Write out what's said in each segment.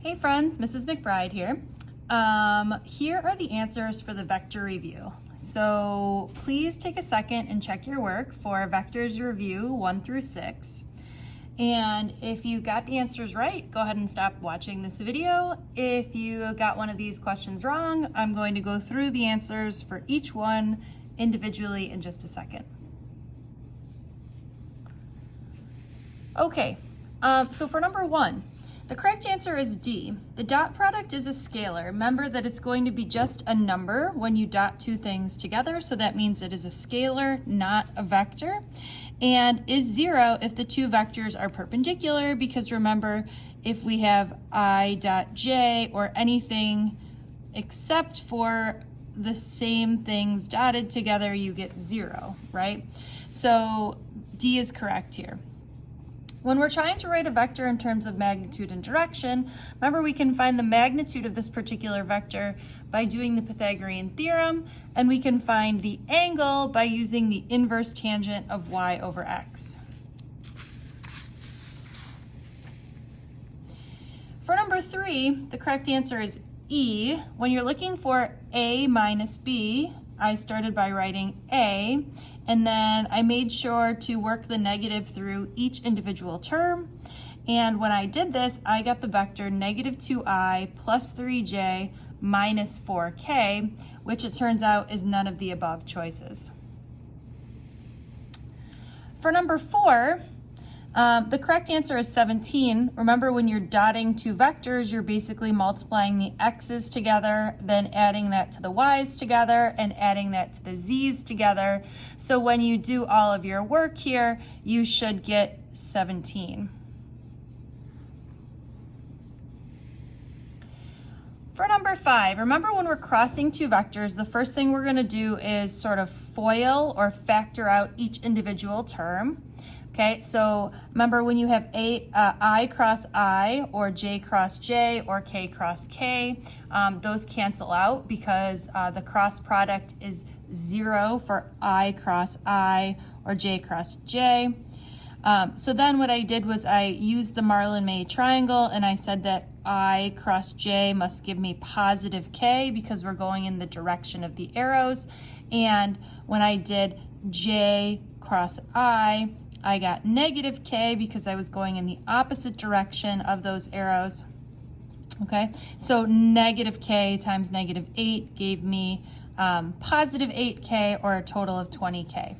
Hey friends, Mrs. McBride here. Here are the answers for the vector review. So please take a second and check your work for vectors review 1 through 6. And if you got the answers right, go ahead and stop watching this video. If you got one of these questions wrong, I'm going to go through the answers for each one individually in just a second. Okay, so for number 1, the correct answer is D. The dot product is a scalar. Remember that it's going to be just a number when you dot two things together, so that means it is a scalar, not a vector, and is 0 if the two vectors are perpendicular, because remember, if we have I dot j or anything except for the same things dotted together, you get 0, right? So D is correct here. When we're trying to write a vector in terms of magnitude and direction, remember we can find the magnitude of this particular vector by doing the Pythagorean theorem, and we can find the angle by using the inverse tangent of y over x. For number 3, the correct answer is E. When you're looking for A minus B, I started by writing A, and then I made sure to work the negative through each individual term. And when I did this, I got the vector negative 2i plus 3j minus 4k, which it turns out is none of the above choices. For number 4, the correct answer is 17. Remember, when you're dotting two vectors, you're basically multiplying the x's together, then adding that to the y's together, and adding that to the z's together. So when you do all of your work here, you should get 17. For number 5, remember when we're crossing two vectors, the first thing we're going to do is sort of FOIL or factor out each individual term. Okay, so remember when you have I cross I, or J cross J, or K cross K, those cancel out because the cross product is 0 for I cross I or J cross J. So then what I did was I used the Marlin-May triangle, and I said that I cross J must give me positive K because we're going in the direction of the arrows. And when I did J cross I got negative K because I was going in the opposite direction of those arrows. Okay, so negative K times negative 8 gave me positive 8K, or a total of 20K.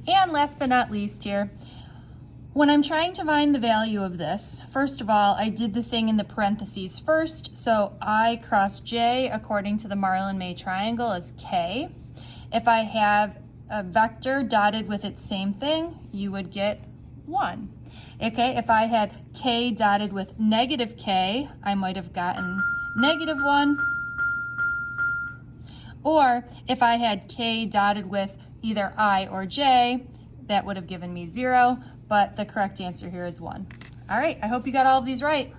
And last but not least here, when I'm trying to find the value of this, first of all, I did the thing in the parentheses first. So I cross J, according to the Marlin-May triangle, is K. If I have a vector dotted with its same thing, you would get 1. Okay, if I had K dotted with negative K, I might have gotten negative 1. Or if I had K dotted with either I or J, that would have given me 0, but the correct answer here is 1. All right, I hope you got all of these right.